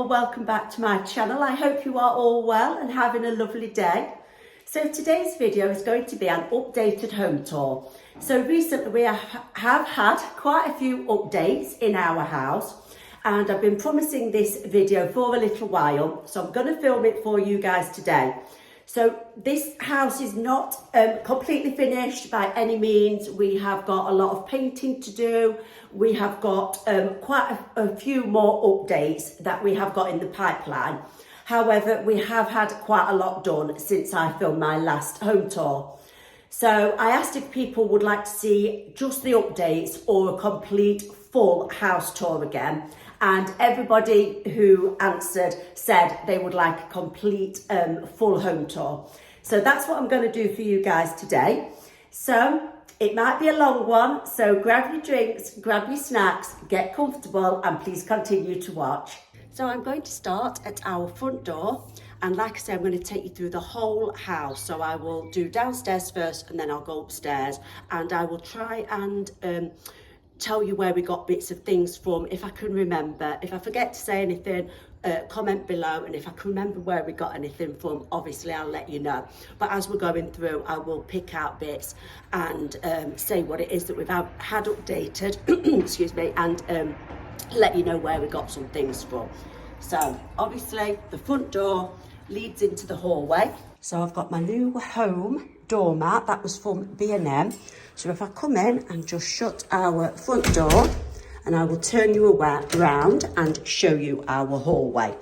or welcome back to my channel. I hope you are all well and having a lovely day. So today's video is going to be an updated home tour. So recently we have had quite a few updates in our house, and I've been promising this video for a little while, so I'm going to film it for you guys today. So this house is not completely finished by any means. We have got a lot of painting to do. We have got quite a few more updates that we have got in the pipeline. However, we have had quite a lot done since I filmed my last home tour. So I asked if people would like to see just the updates or a complete full house tour again. And everybody who answered said they would like a complete full home tour. So that's what I'm going to do for you guys today. So it might be a long one, so grab your drinks, grab your snacks, get comfortable, and please continue to watch. So I'm going to start at our front door, and like I said, I'm going to take you through the whole house. So I will do downstairs first, and then I'll go upstairs, and I will try and tell you where we got bits of things from, if I can remember. If I forget to say anything, comment below, and if I can remember where we got anything from, obviously I'll let you know. But as we're going through, I will pick out bits and say what it is that we've had updated, excuse me, and let you know where we got some things from. So obviously the front door leads into the hallway. So I've got my new home doormat, that was from B&M. So if I come in and just shut our front door, and I will turn you around and show you our hallway.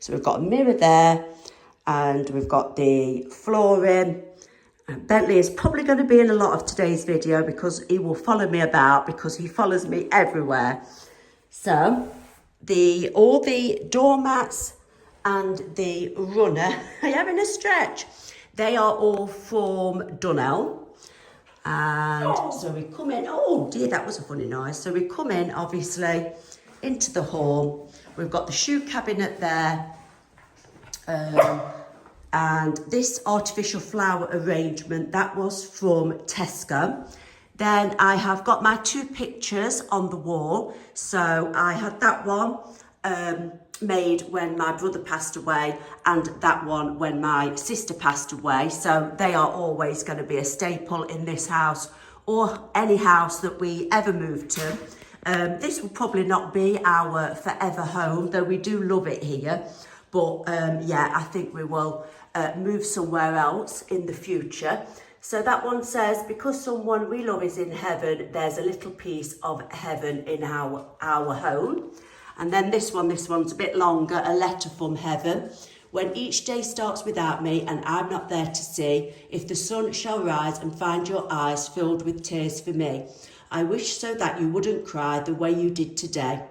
So we've got a mirror there, and we've got the flooring. Bentley is probably going to be in a lot of today's video because he will follow me about, because he follows me everywhere. So all the doormats and the runner, are you having a stretch? They are all from Dunelm. And so we come in, oh dear, that was a funny noise. So we come in, obviously, into the hall. We've got the shoe cabinet there. And this artificial flower arrangement, that was from Tesco. Then I have got my two pictures on the wall. So I had that one made when my brother passed away, and that one when my sister passed away. So they are always going to be a staple in this house or any house that we ever move to. This will probably not be our forever home, though we do love it here. But yeah, I think we will move somewhere else in the future. So that one says, because someone we love is in heaven, there's a little piece of heaven in our home. And then this one's a bit longer, a letter from heaven. When each day starts without me and I'm not there to see, if the sun shall rise and find your eyes filled with tears for me, I wish so that you wouldn't cry the way you did today,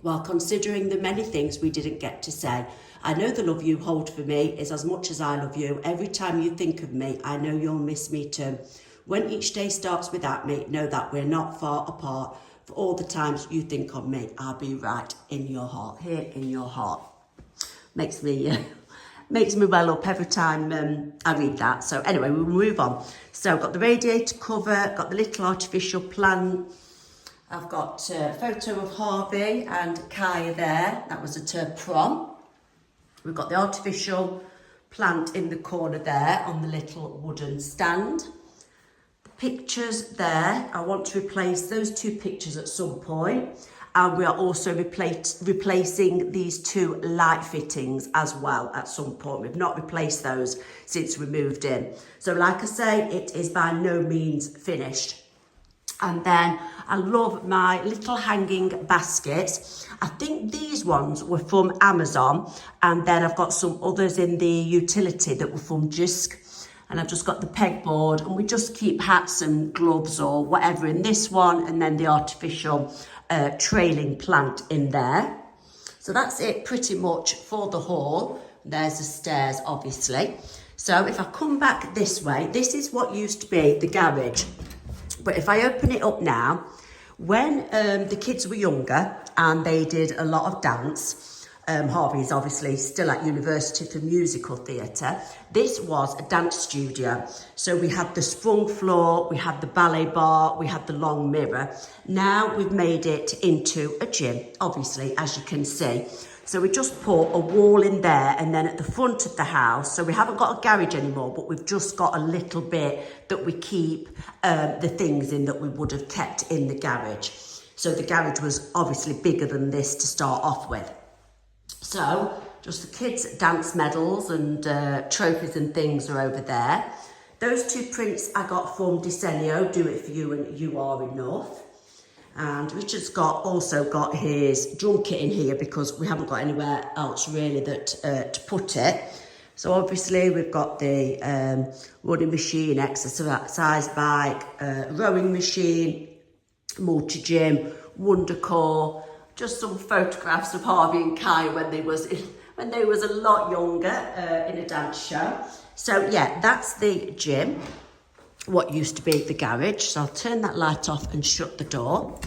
while considering the many things we didn't get to say. I know the love you hold for me is as much as I love you. Every time you think of me, I know you'll miss me too. When each day starts without me, know that we're not far apart. For all the times you think of me, I'll be right in your heart, here in your heart. Makes me well up every time I read that. So anyway, we'll move on. So I've got the radiator cover, got the little artificial plant. I've got a photo of Harvey and Kaya there. That was at her prom. We've got the artificial plant in the corner there on the little wooden stand. Pictures there, I want to replace those two pictures at some point, and we are also replacing these two light fittings as well at some point. We've not replaced those since we moved in. So like I say, it is by no means finished. And then I love my little hanging baskets. I think these ones were from Amazon, and then I've got some others in the utility that were from Jisk. And I've just got the pegboard, and we just keep hats and gloves or whatever in this one, and then the artificial trailing plant in there. So that's it pretty much for the hall. There's the stairs, obviously. So if I come back this way, this is what used to be the garage. But if I open it up now, when the kids were younger and they did a lot of dance, Harvey is obviously still at university for musical theatre. This was a dance studio. So we had the sprung floor, we had the ballet bar, we had the long mirror. Now we've made it into a gym, obviously, as you can see. So we just put a wall in there, and then at the front of the house, so we haven't got a garage anymore, but we've just got a little bit that we keep the things in that we would have kept in the garage. So the garage was obviously bigger than this to start off with. So just the kids' dance medals and trophies and things are over there. Those two prints I got from Desenio, Do It For You and You Are Enough. And Richard's also got his drum kit in here because we haven't got anywhere else really that to put it. So obviously we've got the running machine, exercise bike, rowing machine, multi-gym, Wondercore, just some photographs of Harvey and Kai when they was a lot younger in a dance show. So yeah, that's the gym, what used to be the garage. So I'll turn that light off and shut the door.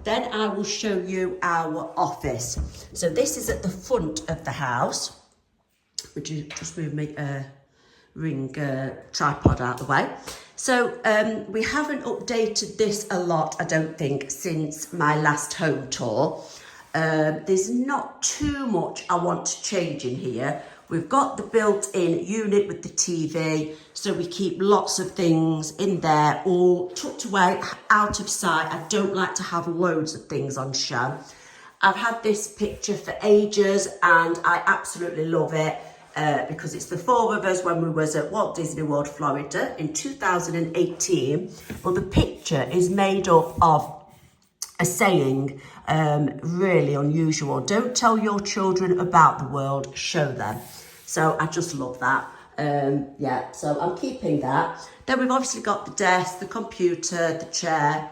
Then I will show you our office. So this is at the front of the house. Would you just move me ring tripod out of the way? So we haven't updated this a lot, I don't think, since my last home tour. There's not too much I want to change in here. We've got the built-in unit with the TV, so we keep lots of things in there, all tucked away, out of sight. I don't like to have loads of things on show. I've had this picture for ages, and I absolutely love it because it's the four of us when we was at Walt Disney World, Florida in 2018. Well, the picture is made up of a saying, really unusual. Don't tell your children about the world, show them. So I just love that. Yeah, so I'm keeping that. Then we've obviously got the desk, the computer, the chair,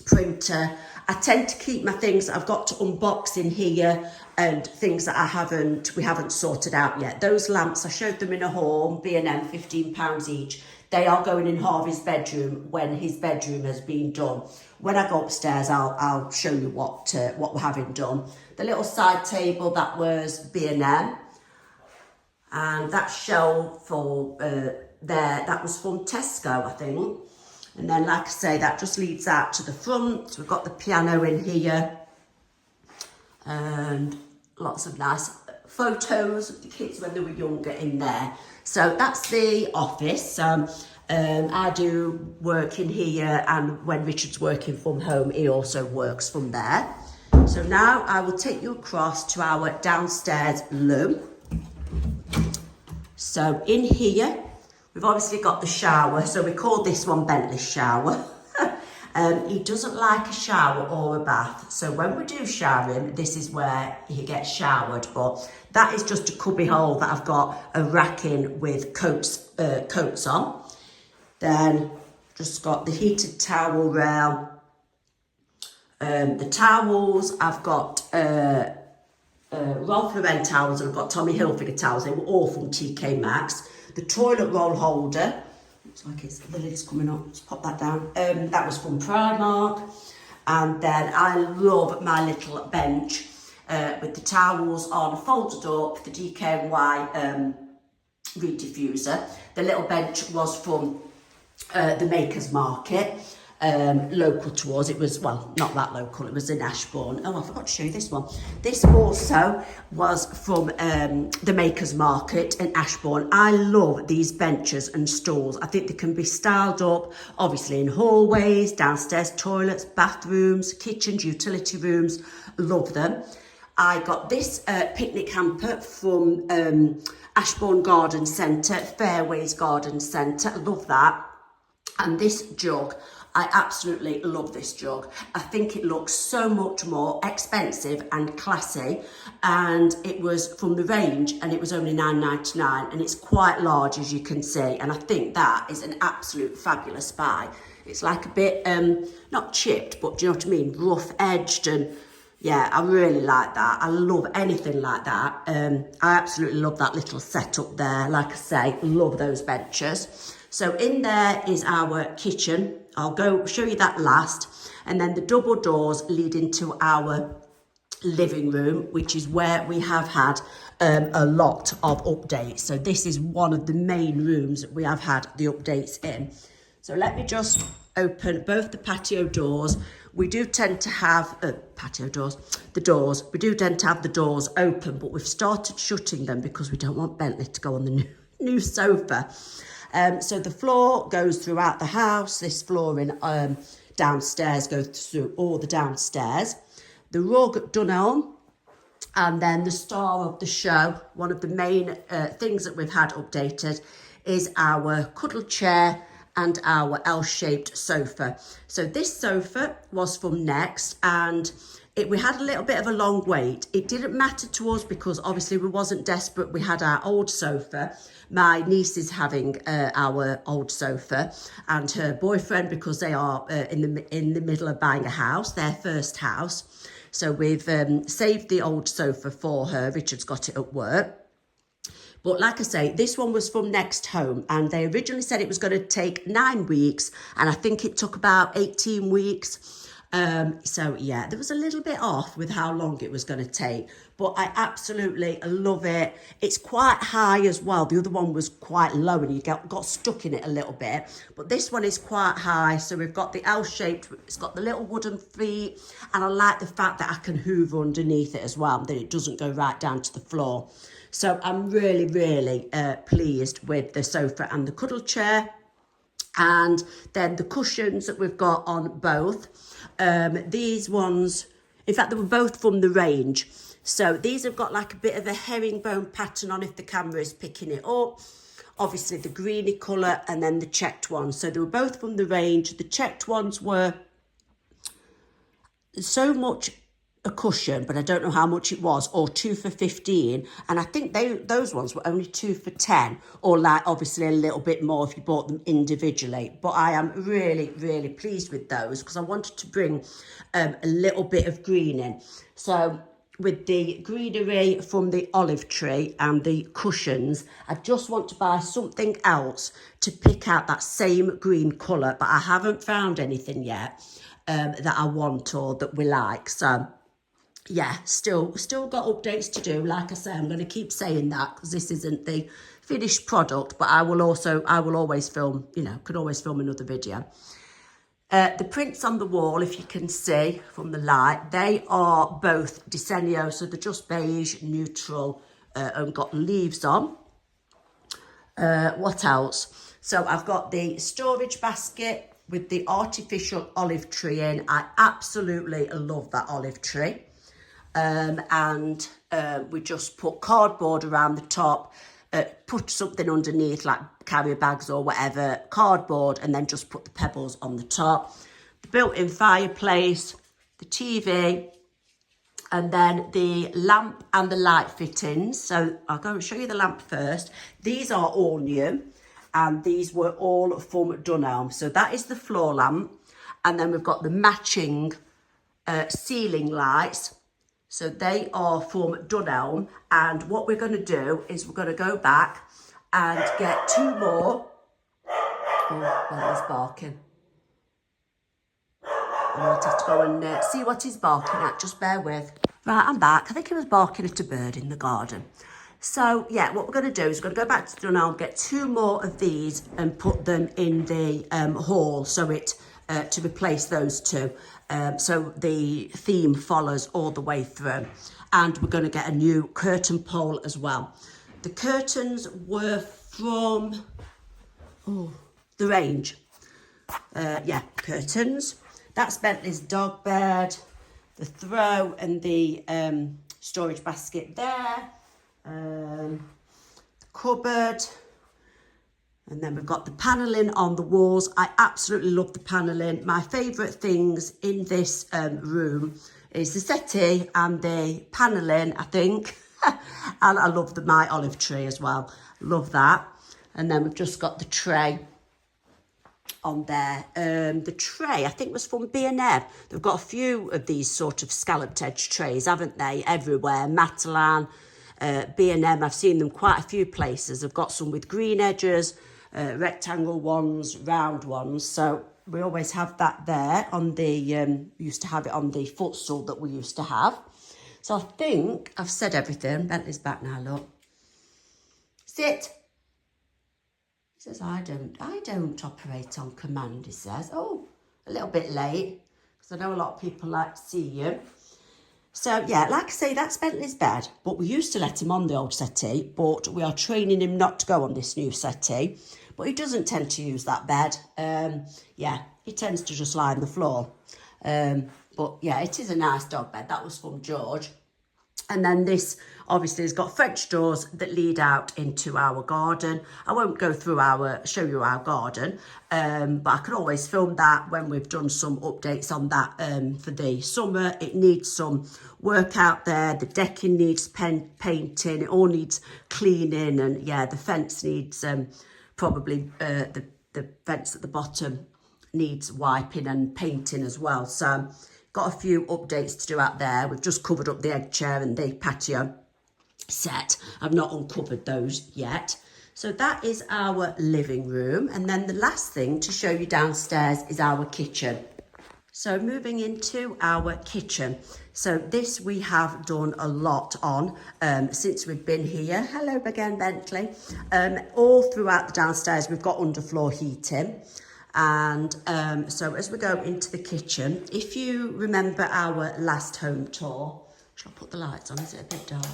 printer. I tend to keep my things that I've got to unbox in here and things that we haven't sorted out yet. Those lamps, I showed them in a haul, B&M, £15 each. They are going in Harvey's bedroom when his bedroom has been done. When I go upstairs, I'll show you what we're having done. The little side table, that was B&M. And that shelf for there, that was from Tesco, I think. And then, like I say, that just leads out to the front. So we've got the piano in here. And lots of nice photos of the kids when they were younger in there. So that's the office. I do work in here, and when Richard's working from home, he also works from there. So now I will take you across to our downstairs loo. So in here, we've obviously got the shower. So we call this one Bentley's shower. He doesn't like a shower or a bath. So when we do shower him, this is where he gets showered. But that is just a cubby hole that I've got a rack in with coats on. Then just got the heated towel rail. The towels, I've got Ralph Lauren towels, and I've got Tommy Hilfiger towels. They were all from TK Maxx. The toilet roll holder, looks like the lid's coming up. Let's pop that down. That was from Primark. And then I love my little bench with the towels on, folded up, the DKNY reed diffuser. The little bench was from the Makers Market, local to us. It was, well, not that local, it was in Ashbourne. Oh, I forgot to show you this one. This also was from the Makers Market in Ashbourne. I love these benches and stools. I think they can be styled up, obviously in hallways, downstairs toilets, bathrooms, kitchens, utility rooms. Love them. I got this picnic hamper from Ashbourne Garden Centre, Fairways Garden Centre. I love that. And this jug, I absolutely love this jug. I think it looks so much more expensive and classy, and it was from the range and it was only £9.99, and it's quite large, as you can see, and I think that is an absolute fabulous buy. It's like a bit, not chipped, but do you know what I mean, rough edged, and yeah, I really like that. I love anything like that. I absolutely love that little setup there. Like I say, love those benches. So in there is our kitchen. I'll go show you that last. And then the double doors lead into our living room, which is where we have had a lot of updates. So this is one of the main rooms that we have had the updates in. So let me just open both the patio doors. We do tend to have the doors. We do tend to have the doors open, but we've started shutting them because we don't want Bentley to go on the new sofa. So the floor goes throughout the house. This flooring downstairs goes through all the downstairs. The rug Dunelm, and then the star of the show, one of the main things that we've had updated is our cuddle chair and our L-shaped sofa. So this sofa was from MAXX, and we had a little bit of a long wait. It didn't matter to us because obviously we wasn't desperate. We had our old sofa. My niece is having our old sofa, and her boyfriend, because they are in the middle of buying a house, their first house. So we've saved the old sofa for her. Richard's got it at work. But like I say, this one was from Next Home, and they originally said it was going to take 9 weeks, and I think it took about 18 weeks. So yeah, there was a little bit off with how long it was going to take, but I absolutely love it. It's quite high as well. The other one was quite low and you got stuck in it a little bit, but this one is quite high. So we've got the L-shaped, it's got the little wooden feet, and I like the fact that I can hoover underneath it as well, that it doesn't go right down to the floor. So I'm really, really pleased with the sofa and the cuddle chair. And then the cushions that we've got on both. These ones, in fact, they were both from the range. So these have got like a bit of a herringbone pattern on if the camera is picking it up. Obviously the greeny colour, and then the checked ones. So they were both from the range. The checked ones were so much a cushion, but I don't know how much it was, or 2 for 15, and I think those ones were only 2 for 10, or like obviously a little bit more if you bought them individually. But I am really, really pleased with those because I wanted to bring a little bit of green in. So with the greenery from the olive tree and the cushions, I just want to buy something else to pick out that same green colour, but I haven't found anything yet that I want or that we like. So yeah, still got updates to do. Like I say, I'm going to keep saying that because this isn't the finished product, but I will always film, could always film another video. The prints on the wall, if you can see from the light, they are both Desenio, so they're just beige, neutral, and got leaves on. What else? So I've got the storage basket with the artificial olive tree in. I absolutely love that olive tree. And we just put cardboard around the top, put something underneath like carrier bags or whatever, cardboard, and then just put the pebbles on the top. The built-in fireplace, the TV, and then the lamp and the light fittings. So I'll go and show you the lamp first. These are all new, and these were all from Dunelm. So that is the floor lamp, and then we've got the matching ceiling lights. So they are from Dunelm, and what we're going to do is we're going to go back and get 2 more. Oh, well, he's barking. I might have to go and see what he's barking at, just bear with. Right, I'm back. I think he was barking at a bird in the garden. So yeah, what we're going to do is we're going to go back to Dunelm, get 2 more of these and put them in the hall, so to replace those 2. So the theme follows all the way through, and we're going to get a new curtain pole as well. The curtains were from the range. Yeah, curtains. That's Bentley's dog bed, the throw and the storage basket there, the cupboard. And then we've got the panelling on the walls. I absolutely love the panelling. My favourite things in this room is the settee and the panelling, I think. And I love my olive tree as well. Love that. And then we've just got the tray on there. The tray, I think, was from B&M. They've got a few of these sort of scalloped edge trays, haven't they? Everywhere. Matalan, B&M, I've seen them quite a few places. I've got some with green edges, rectangle ones, round ones. So we always have that there on the, used to have it on the footstool that we used to have. So I think I've said everything. Bentley's back now, look. Sit. says, I don't operate on command, he says. Oh, a little bit late, because I know a lot of people like to see you. So, yeah, like I say, that's Bentley's bed. But we used to let him on the old settee, but we are training him not to go on this new settee. But he doesn't tend to use that bed. Yeah, he tends to just lie on the floor. But, yeah, it is a nice dog bed. That was from George. And then this obviously has got French doors that lead out into our garden. I won't go through show you our garden, but I can always film that when we've done some updates on that for the summer. It needs some work out there. The decking needs painting. It all needs cleaning, and yeah, the fence needs probably the fence at the bottom needs wiping and painting as well. So got a few updates to do out there. We've just covered up the egg chair and the patio set. I've not uncovered those yet. So that is our living room. And then the last thing to show you downstairs is our kitchen. So moving into our kitchen. So this we have done a lot on since we've been here. Hello again, Bentley. All throughout the downstairs, we've got underfloor heating. And so as we go into the kitchen, if you remember our last home tour, shall I put the lights on? Is it a bit dark?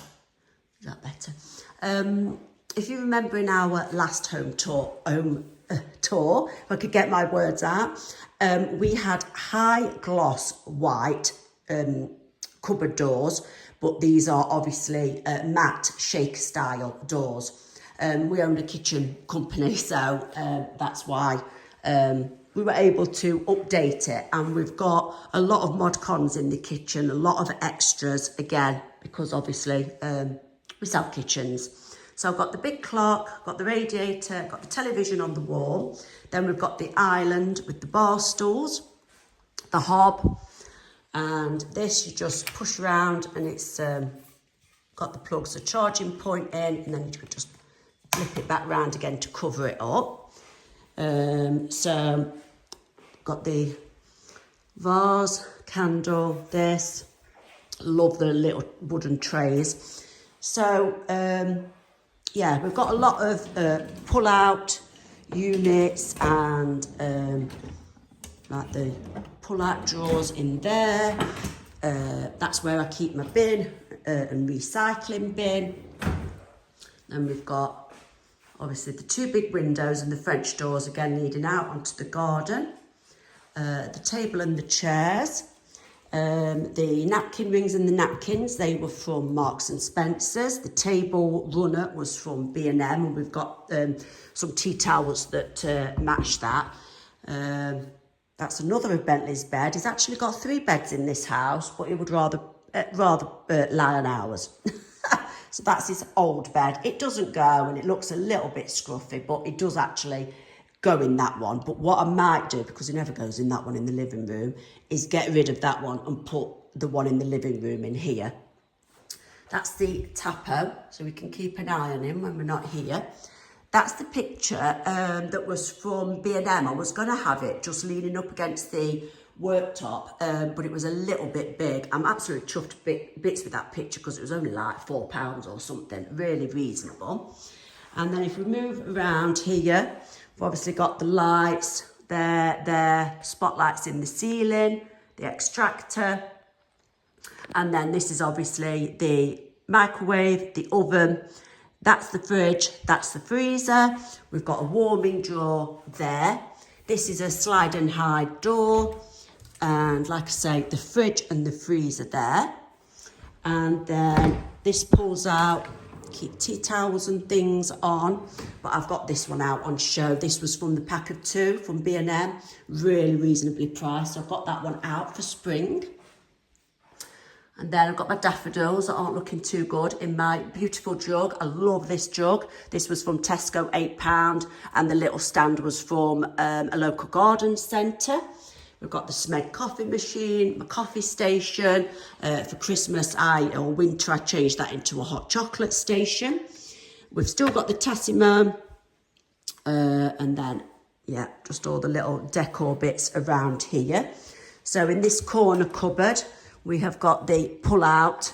Is that better? If you remember in our last home tour, if I could get my words out, we had high gloss white cupboard doors, but these are obviously matte shake style doors. We own a kitchen company, so that's why we were able to update it, and we've got a lot of mod cons in the kitchen, a lot of extras, again, because obviously we sell kitchens. So I've got the big clock, got the radiator, got the television on the wall, then we've got the island with the bar stools, the hob, and this you just push around and it's got the plugs, a charging point in, and then you can just flip it back round again to cover it up. So got the vase, candle, this, love the little wooden trays. So yeah, we've got a lot of pull out units and like the pull out drawers in there. That's where I keep my bin and recycling bin. And we've got obviously the two big windows and the French doors, again leading out onto the garden. The table and the chairs. The napkin rings and the napkins, they were from Marks and Spencer's. The table runner was from B&M, and we've got some tea towels that match that. That's another of Bentley's bed. He's actually got 3 beds in this house, but he would rather lie on ours. So that's his old bed. It doesn't go, and it looks a little bit scruffy, but it does actually go in that one. But what I might do, because it never goes in that one in the living room, is get rid of that one and put the one in the living room in here. That's the tapo, so we can keep an eye on him when we're not here. That's the picture that was from B&M. I was going to have it just leaning up against the worktop, but it was a little bit big. I'm absolutely chuffed to bits with that picture because it was only like £4 or something, really reasonable. And then if we move around here, we've obviously got the lights there, spotlights in the ceiling, the extractor, and then this is obviously the microwave, the oven. That's the fridge, that's the freezer. We've got a warming drawer there. This is a slide and hide door. And like I say, the fridge and the freezer there. And then this pulls out, keep tea towels and things on. But I've got this one out on show. This was from the pack of 2 from B&M. Really reasonably priced. So I've got that one out for spring. And then I've got my daffodils that aren't looking too good in my beautiful jug. I love this jug. This was from Tesco, £8. And the little stand was from a local garden centre. We've got the Smed coffee machine, my coffee station. For Christmas or winter, I changed that into a hot chocolate station. We've still got the Tassimo. And then, yeah, just all the little decor bits around here. So in this corner cupboard, we have got the pull-out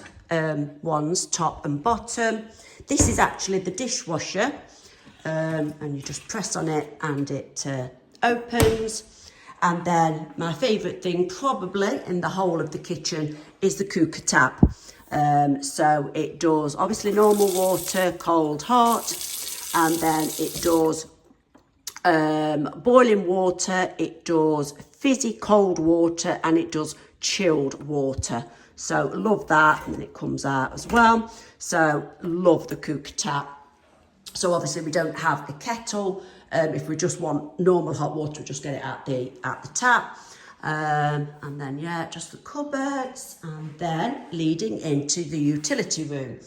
ones, top and bottom. This is actually the dishwasher. and you just press on it and it opens. And then my favourite thing probably in the whole of the kitchen is the cooker tap. So it does obviously normal water, cold, hot, and then it does boiling water, it does fizzy cold water, and it does chilled water. So love that, and then it comes out as well. So love the cooker tap. So obviously we don't have a kettle. If we just want normal hot water, we just get it at the tap. And then yeah, just the cupboards, and then leading into the utility room.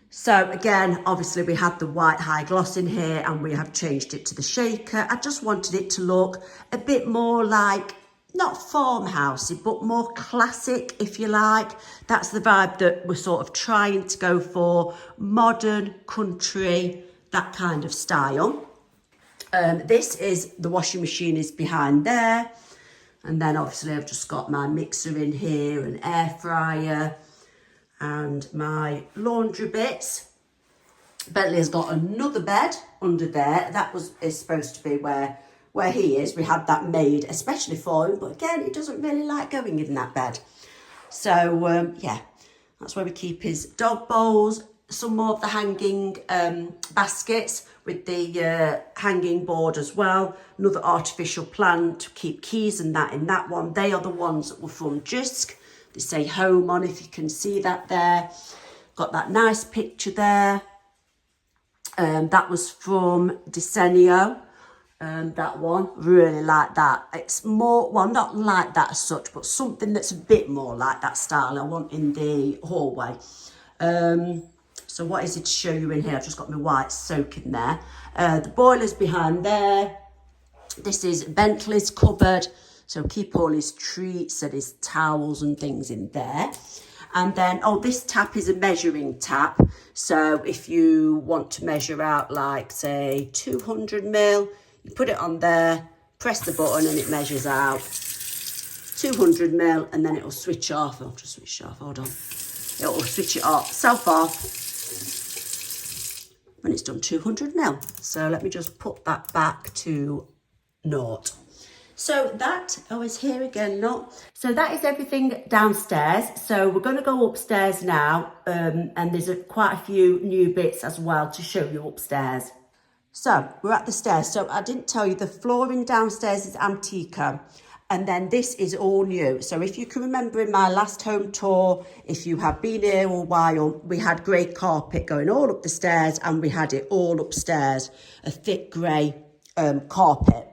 So again, obviously we had the white high gloss in here, and we have changed it to the shaker. I just wanted it to look a bit more like, not farmhousey, but more classic, if you like. That's the vibe that we're sort of trying to go for. Modern, country, that kind of style. This is, the washing machine is behind there. And then obviously I've just got my mixer in here, an air fryer, and my laundry bits. Bentley has got another bed under there. That is supposed to be where he is. We had that made especially for him, but again, he doesn't really like going in that bed. So yeah, that's where we keep his dog bowls. Some more of the hanging baskets with the hanging board as well. Another artificial plant to keep keys and that in that one. They are the ones that were from Jysk. They say home on, if you can see that there. Got that nice picture there. That was from Decenio. That one, really like that. It's more, well, not like that as such, but something that's a bit more like that style I want in the hallway. So what is it to show you in here? I've just got my white soaking there. The boiler's behind there. This is Bentley's cupboard. So keep all his treats and his towels and things in there. And then, oh, this tap is a measuring tap. So if you want to measure out like, say, 200 mil, you put it on there, press the button and it measures out 200 mil, and then it will switch off. I'll just switch it off, hold on. It will switch it off, self off, when it's done 200 mil. So let me just put that back to naught. So that, oh, it's here again, not. So that is everything downstairs. So we're going to go upstairs now, and there's quite a few new bits as well to show you upstairs. So we're at the stairs. So I didn't tell you, the flooring downstairs is Antica, and then this is all new. So if you can remember in my last home tour, if you have been here a while, we had grey carpet going all up the stairs, and we had it all upstairs, a thick grey carpet.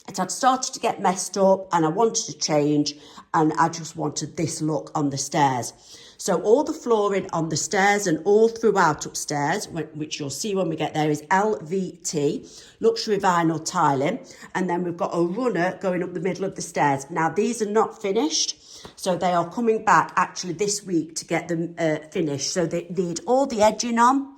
It had started to get messed up and I wanted to change, and I just wanted this look on the stairs. So all the flooring on the stairs and all throughout upstairs, which you'll see when we get there, is LVT, luxury vinyl tiling. And then we've got a runner going up the middle of the stairs. Now, these are not finished, so they are coming back actually this week to get them finished. So they need all the edging on.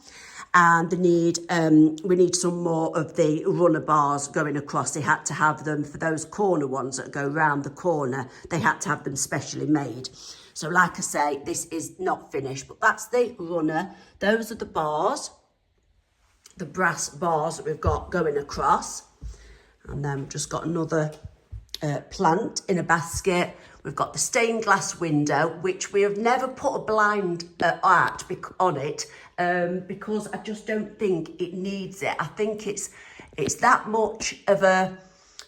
And we need some more of the runner bars going across. They had to have them for those corner ones that go round the corner. They had to have them specially made. So like I say, this is not finished, but that's the runner. Those are the bars, the brass bars that we've got going across. And then we've just got another plant in a basket. We've got the stained glass window, which we have never put a blind on it, because I just don't think it needs it. I think it's that much of a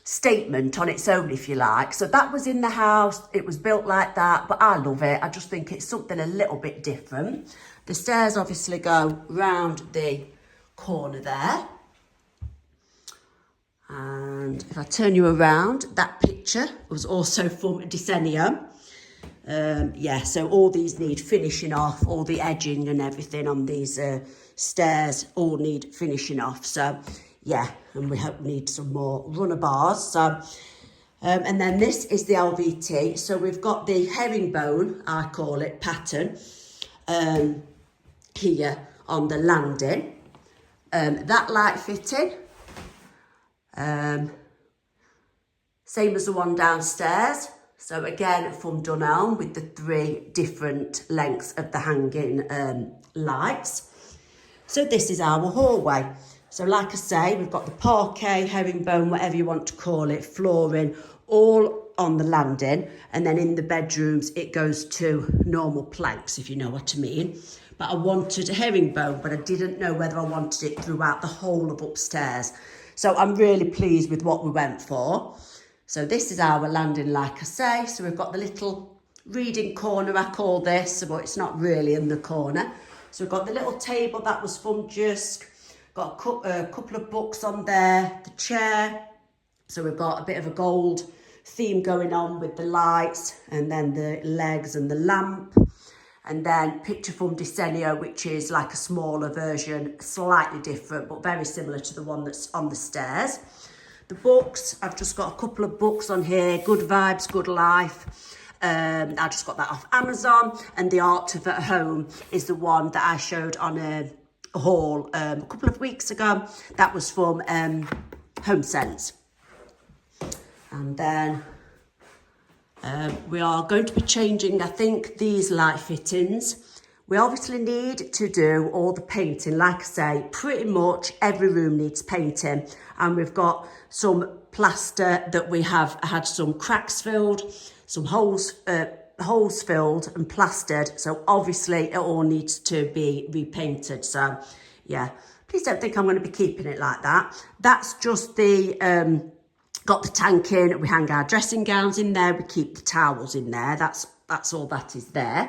statement on its own, if you like. So that was in the house. It was built like that, but I love it. I just think it's something a little bit different. The stairs obviously go round the corner there. And if I turn you around, that picture was also from Decenio. Yeah, so all these need finishing off, all the edging and everything on these stairs all need finishing off. So yeah, and we hope we need some more runner bars. So and then this is the LVT. So we've got the herringbone, I call it, pattern here on the landing. That light fitting, same as the one downstairs. So again, from Dunelm with the 3 different lengths of the hanging lights. So this is our hallway. So like I say, we've got the parquet, herringbone, whatever you want to call it, flooring, all on the landing. And then in the bedrooms, it goes to normal planks, if you know what I mean. But I wanted a herringbone, but I didn't know whether I wanted it throughout the whole of upstairs. So I'm really pleased with what we went for. So this is our landing, like I say. So we've got the little reading corner, I call this, but it's not really in the corner. So we've got the little table that was from Just, got a couple of books on there, the chair. So we've got a bit of a gold theme going on with the lights, and then the legs and the lamp. And then picture from Desenio, which is like a smaller version, slightly different, but very similar to the one that's on the stairs. The books, I've just got a couple of books on here, Good Vibes, Good Life. I just got that off Amazon. And the Art of at Home is the one that I showed on a haul a couple of weeks ago. That was from HOMESENSE. And then we are going to be changing, I think, these light fittings. We obviously need to do all the painting. Like I say, pretty much every room needs painting. And we've got some plaster that we have had some cracks filled, some holes filled and plastered. So obviously it all needs to be repainted. So yeah, please don't think I'm going to be keeping it like that. That's just the... got the tank in, we hang our dressing gowns in there, we keep the towels in there, that's all that is there.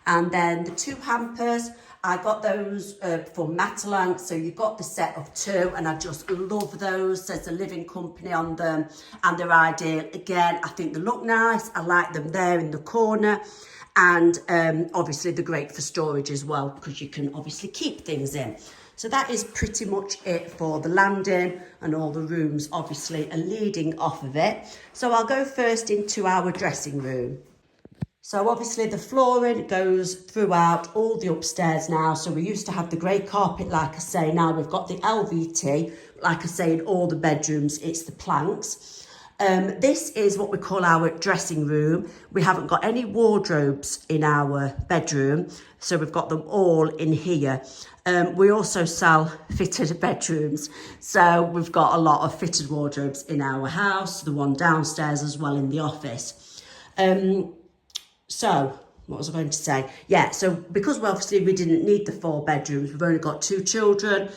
And then the two hampers, I got those from Matalan, so you've got the set of two, and I just love those. There's a living company on them, and they're ideal. Again, I think they look nice, I like them there in the corner, and obviously they're great for storage as well, because you can obviously keep things in. So that is pretty much it for the landing, and all the rooms obviously are leading off of it. So I'll go first into our dressing room. So obviously the flooring goes throughout all the upstairs now. So we used to have the grey carpet, like I say. Now we've got the LVT, like I say, in all the bedrooms, it's the planks. This is what we call our dressing room. We haven't got any wardrobes in our bedroom, so we've got them all in here. We also sell fitted bedrooms, so we've got a lot of fitted wardrobes in our house, the one downstairs as well in the office. So what was I going to say? Yeah, so because we didn't need the 4 bedrooms, we've only got 2 children.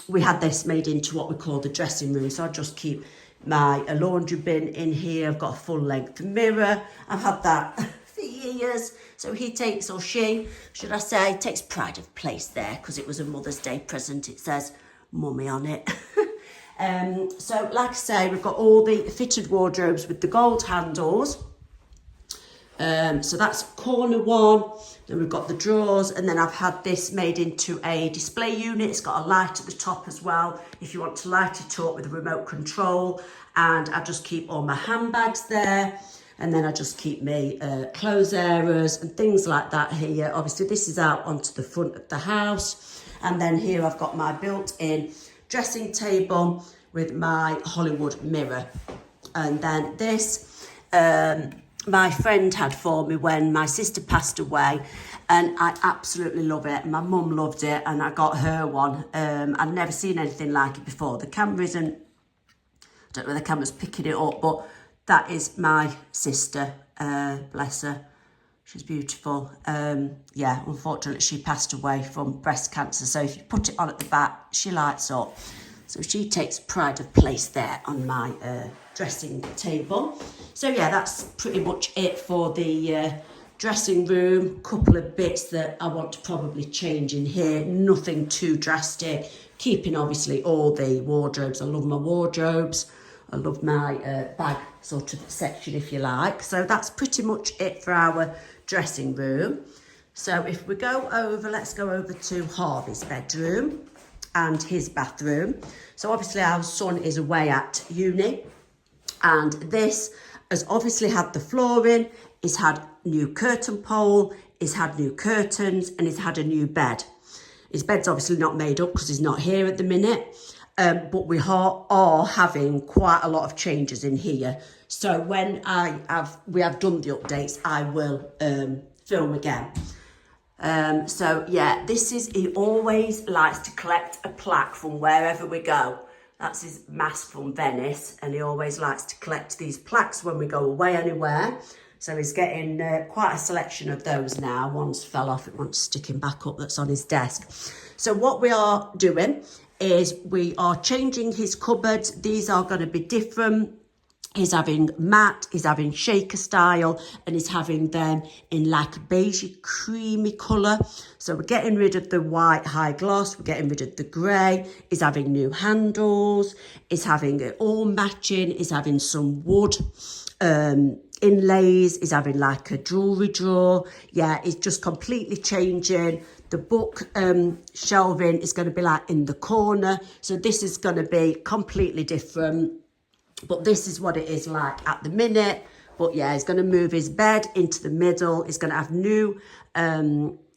We had this made into what we call the dressing room, so I just keep my laundry bin in here. I've got a full length mirror. I've had that for years. So he takes, or she, should I say, takes pride of place there, because it was a Mother's Day present. It says Mummy on it. So like I say, we've got all the fitted wardrobes with the gold handles. So that's corner one. Then we've got the drawers, and then I've had this made into a display unit. It's got a light at the top as well, if you want to light it up with a remote control. And I just keep all my handbags there, and then I just keep my clothes areas and things like that here. Obviously this is out onto the front of the house, and then here I've got my built-in dressing table with my Hollywood mirror. And then this my friend had for me when my sister passed away, and I absolutely love it. My mum loved it, and I got her one. I'd never seen anything like it before. The camera isn't, I don't know if the camera's picking it up, but that is my sister, bless her. She's beautiful. Yeah, unfortunately she passed away from breast cancer, so if you put it on at the back, she lights up. So she takes pride of place there on my dressing table. So yeah, that's pretty much it for the dressing room. Couple of bits that I want to probably change in here. Nothing too drastic. Keeping obviously all the wardrobes. I love my wardrobes. I love my bag sort of section, if you like. So that's pretty much it for our dressing room. So if we go over, let's go over to Harvey's bedroom and his bathroom. So obviously our son is away at uni, and this has obviously had the flooring, it's had new curtain pole, it's had new curtains, and it's had a new bed. His bed's obviously not made up because he's not here at the minute, but we are having quite a lot of changes in here. So when we have done the updates, I will film again. So yeah, he always likes to collect a plaque from wherever we go. That's his mask from Venice, and he always likes to collect these plaques when we go away anywhere. So he's getting quite a selection of those now. One's fell off, one's sticking back up, that's on his desk. So what we are doing is we are changing his cupboards. These are going to be different. He's having matte, he's having shaker style, and he's having them in like a beigey creamy colour. So we're getting rid of the white high gloss, we're getting rid of the grey. He's having new handles, he's having it all matching, he's having some wood inlays, he's having like a jewellery drawer. Yeah, it's just completely changing. The book shelving is going to be like in the corner. So this is going to be completely different. But this is what it is like at the minute. But yeah, he's going to move his bed into the middle. He's going to have new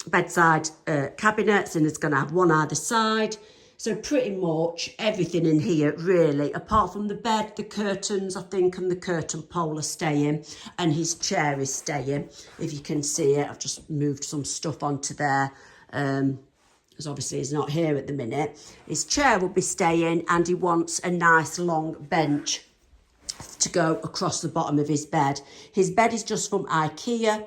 bedside cabinets, and it's going to have one either side. So pretty much everything in here, really, apart from the bed, the curtains, I think, and the curtain pole are staying, and his chair is staying. If you can see it, I've just moved some stuff onto there. Because obviously he's not here at the minute. His chair will be staying, and he wants a nice long bench to go across the bottom of his bed. His bed is just from IKEA,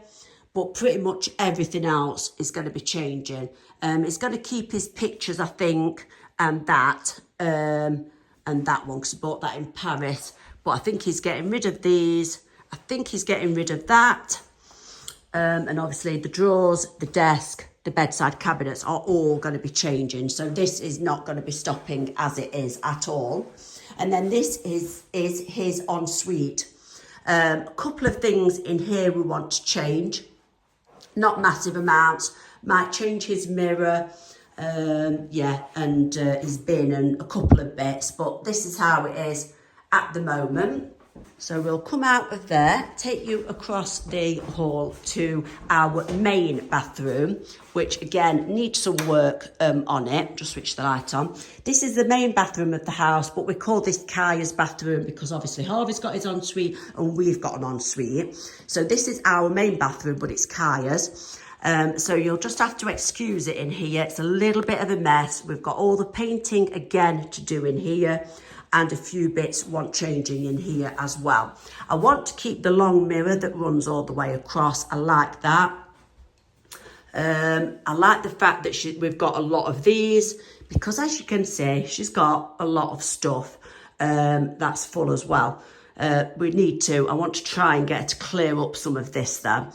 but pretty much everything else is going to be changing. He's going to keep his pictures, I think, and that one, because I bought that in Paris. But I think he's getting rid of these. I think he's getting rid of that. And obviously the drawers, the desk, the bedside cabinets are all going to be changing. So this is not going to be stopping as it is at all. And then this is his ensuite. A couple of things in here we want to change. Not massive amounts. Might change his mirror, and his bin and a couple of bits. But this is how it is at the moment. So we'll come out of there, take you across the hall to our main bathroom, which again needs some work on it. Just switch the light on. This is the main bathroom of the house, but we call this Kaya's bathroom because obviously Harvey's got his ensuite and we've got an ensuite. So this is our main bathroom, but it's Kaya's. So you'll just have to excuse it in here. It's a little bit of a mess. We've got all the painting again to do in here, and a few bits want changing in here as well. I want to keep the long mirror that runs all the way across. I like that. I like the fact that we've got a lot of these, because as you can see, she's got a lot of stuff that's full as well. I want to try and get her to clear up some of this though.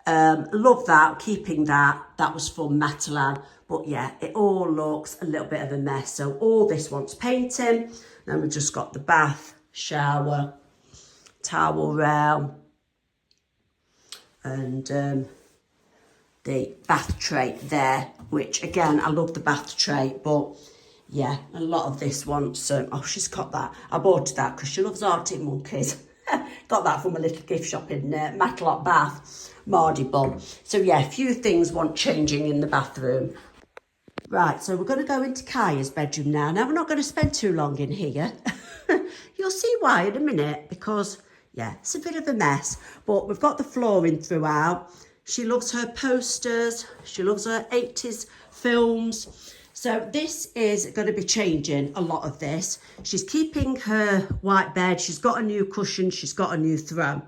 Love that, keeping that. That was from Matalan. But yeah, it all looks a little bit of a mess. So all this wants painting. Then we've just got the bath, shower, towel rail, and the bath tray there, which again, I love the bath tray, but yeah, a lot of this wants, oh, she's got that. I bought that because she loves Arctic monkeys. Got that from a little gift shop in Matlock Bath, Mardybull. So yeah, a few things want changing in the bathroom. Right, so we're going to go into Kaya's bedroom now. Now, we're not going to spend too long in here. You'll see why in a minute, because, yeah, it's a bit of a mess. But we've got the flooring throughout. She loves her posters. She loves her 80s films. So this is going to be changing a lot of this. She's keeping her white bed. She's got a new cushion. She's got a new throne.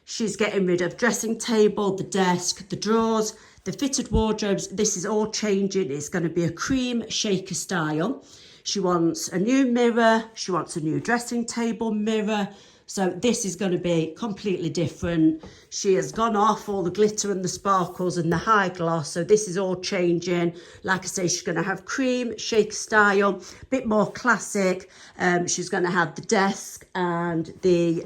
She's getting rid of dressing table, the desk, the drawers, the fitted wardrobes. This is all changing. It's going to be a cream shaker style. She wants a new mirror. She wants a new dressing table mirror. So this is going to be completely different. She has gone off all the glitter and the sparkles and the high gloss. So this is all changing. Like I say, she's going to have cream shaker style, a bit more classic. She's going to have the desk and the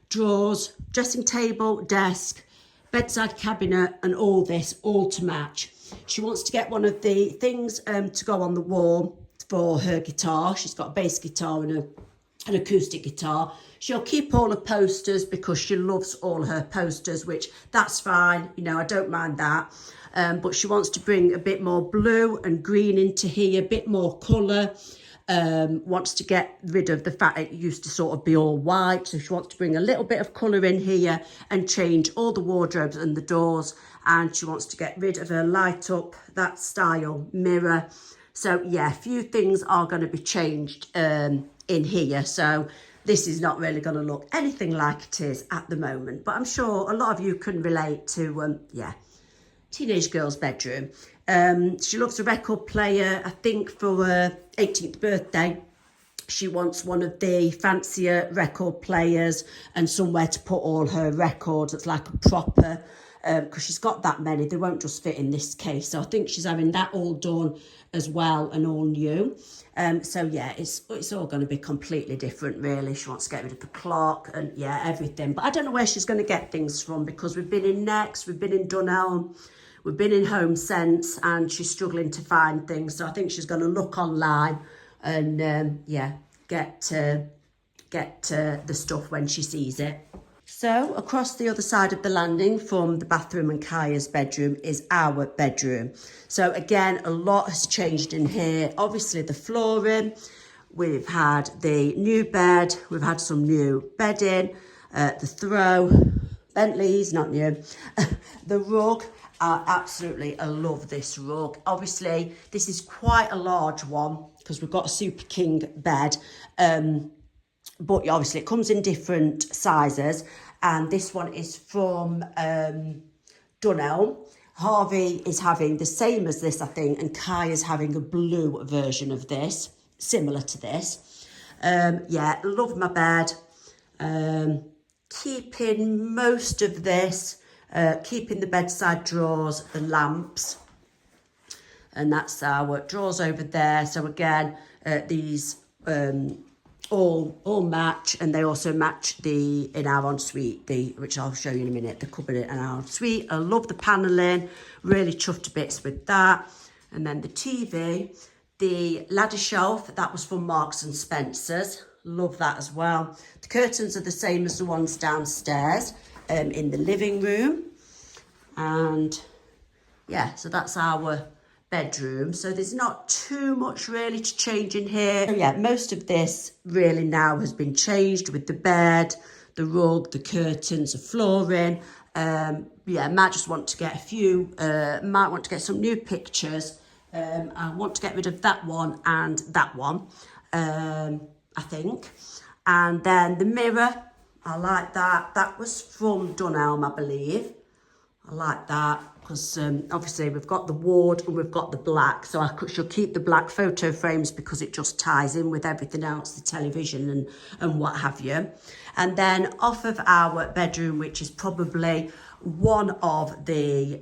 drawers, dressing table, desk, bedside cabinet, and all this all to match. She wants to get one of the things to go on the wall for her guitar. She's got a bass guitar and an acoustic guitar. She'll keep all her posters because she loves all her posters, which that's fine. You know, I don't mind that. But she wants to bring a bit more blue and green into here, a bit more colour. wants to get rid of the fact it used to sort of be all white. So she wants to bring a little bit of colour in here and change all the wardrobes and the doors. And she wants to get rid of her light up, that style mirror. So yeah, a few things are going to be changed in here. So this is not really going to look anything like it is at the moment. But I'm sure a lot of you can relate to, yeah, teenage girl's bedroom. She loves a record player. I think for her 18th birthday, she wants one of the fancier record players and somewhere to put all her records. It's like a proper, because she's got that many. They won't just fit in this case. So I think she's having that all done as well and all new. So yeah, it's all going to be completely different really. She wants to get rid of the clock and yeah, everything. But I don't know where she's going to get things from, because we've been in MAXX, we've been in Dunelm, we've been in HOMESENSE, and she's struggling to find things. So I think she's going to look online and yeah, get the stuff when she sees it. So across the other side of the landing from the bathroom and Kaya's bedroom is our bedroom. So again, a lot has changed in here. Obviously the flooring, we've had the new bed, we've had some new bedding, the throw, Bentley's not new, the rug. I love this rug. Obviously this is quite a large one because we've got a Super King bed. But obviously it comes in different sizes, and this one is from Dunelm. Harvey is having the same as this, I think, and Kai is having a blue version of this, similar to this. Yeah, love my bed. Keeping most of this, keeping the bedside drawers, the lamps, and that's our drawers over there. So again, these all match, and they also match the in our ensuite, which I'll show you in a minute, the cupboard in our ensuite. I love the panelling, really chuffed to bits with that. And then the TV, the ladder shelf, that was from Marks and Spencer's, love that as well. The curtains are the same as the ones downstairs in the living room. And yeah, so that's our bedroom. So there's not too much really to change in here. So yeah, most of this really now has been changed with the bed, the rug, the curtains, the flooring. Yeah, might just want to get a few, might want to get some new pictures. I want to get rid of that one and that one, I think. And then the mirror, I like that. That was from Dunelm, I believe. I like that because obviously we've got the ward and we've got the black, so she'll keep the black photo frames because it just ties in with everything else, the television and what have you. And then off of our bedroom, which is probably one of the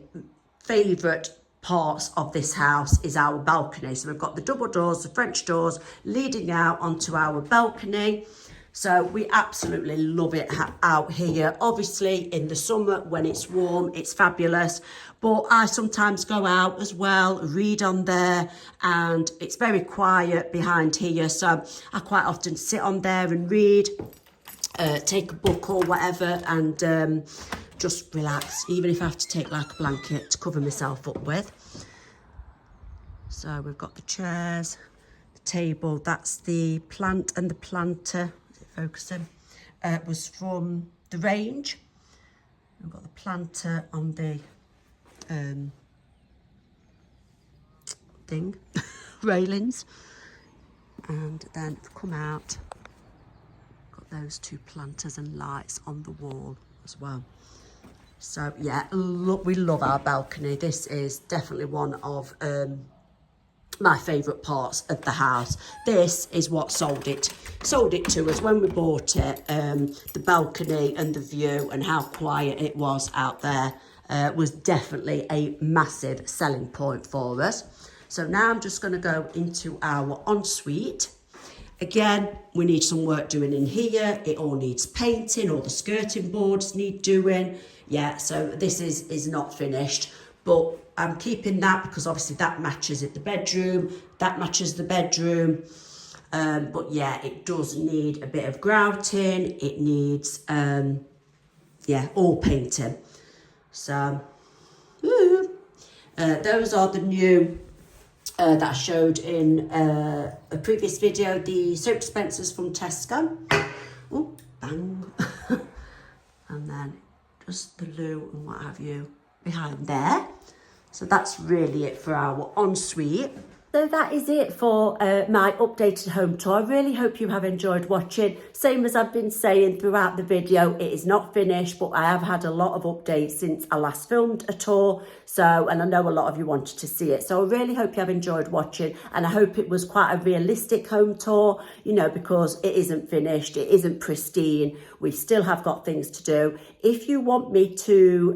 favourite parts of this house, is our balcony. So we've got the double doors, the French doors leading out onto our balcony. So we absolutely love it out here. Obviously in the summer when it's warm, it's fabulous. But I sometimes go out as well, read on there, and it's very quiet behind here. So I quite often sit on there and read, take a book or whatever, and just relax, even if I have to take like a blanket to cover myself up with. So we've got the chairs, the table, that's the plant and the planter. Focusing, was from the range. We've got the planter on the thing, railings, and then come out, got those two planters and lights on the wall as well. So yeah, look, we love our balcony. This is definitely one of my favourite parts of the house. This is what sold it to us when we bought it. The balcony and the view and how quiet it was out there was definitely a massive selling point for us. So now I'm just going to go into our ensuite. Again, we need some work doing in here. It all needs painting, all the skirting boards need doing. Yeah, so this is not finished, but I'm keeping that because obviously that matches the bedroom, that matches the bedroom. But yeah, it does need a bit of grouting. It needs, yeah, all painting. So, those are the new that I showed in a previous video, the soap dispensers from Tesco. Oh, bang. And then just the loo and what have you behind there. So that's really it for our ensuite. So that is it for my updated home tour. I really hope you have enjoyed watching. Same as I've been saying throughout the video, it is not finished, but I have had a lot of updates since I last filmed a tour. So, and I know a lot of you wanted to see it. So I really hope you have enjoyed watching, and I hope it was quite a realistic home tour, you know, because it isn't finished, it isn't pristine. We still have got things to do. If you want me to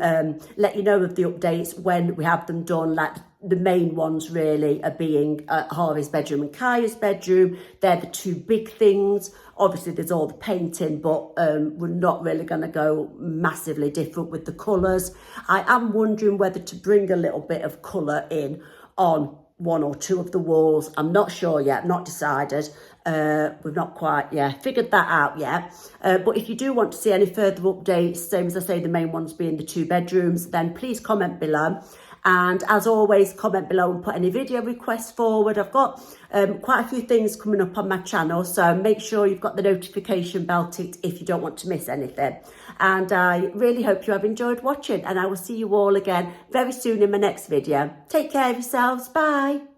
let you know of the updates when we have them done, like the main ones really are being Harvey's bedroom and Kaya's bedroom. They're the two big things. Obviously there's all the painting, but we're not really going to go massively different with the colours. I am wondering whether to bring a little bit of colour in on one or two of the walls. I'm not sure yet, not decided. We've not quite figured that out yet. But if you do want to see any further updates, same as I say, the main ones being the two bedrooms, then please comment below. And as always, comment below and put any video requests forward. I've got quite a few things coming up on my channel, so make sure you've got the notification bell ticked if you don't want to miss anything. And I really hope you have enjoyed watching, and I will see you all again very soon in my next video. Take care of yourselves. Bye.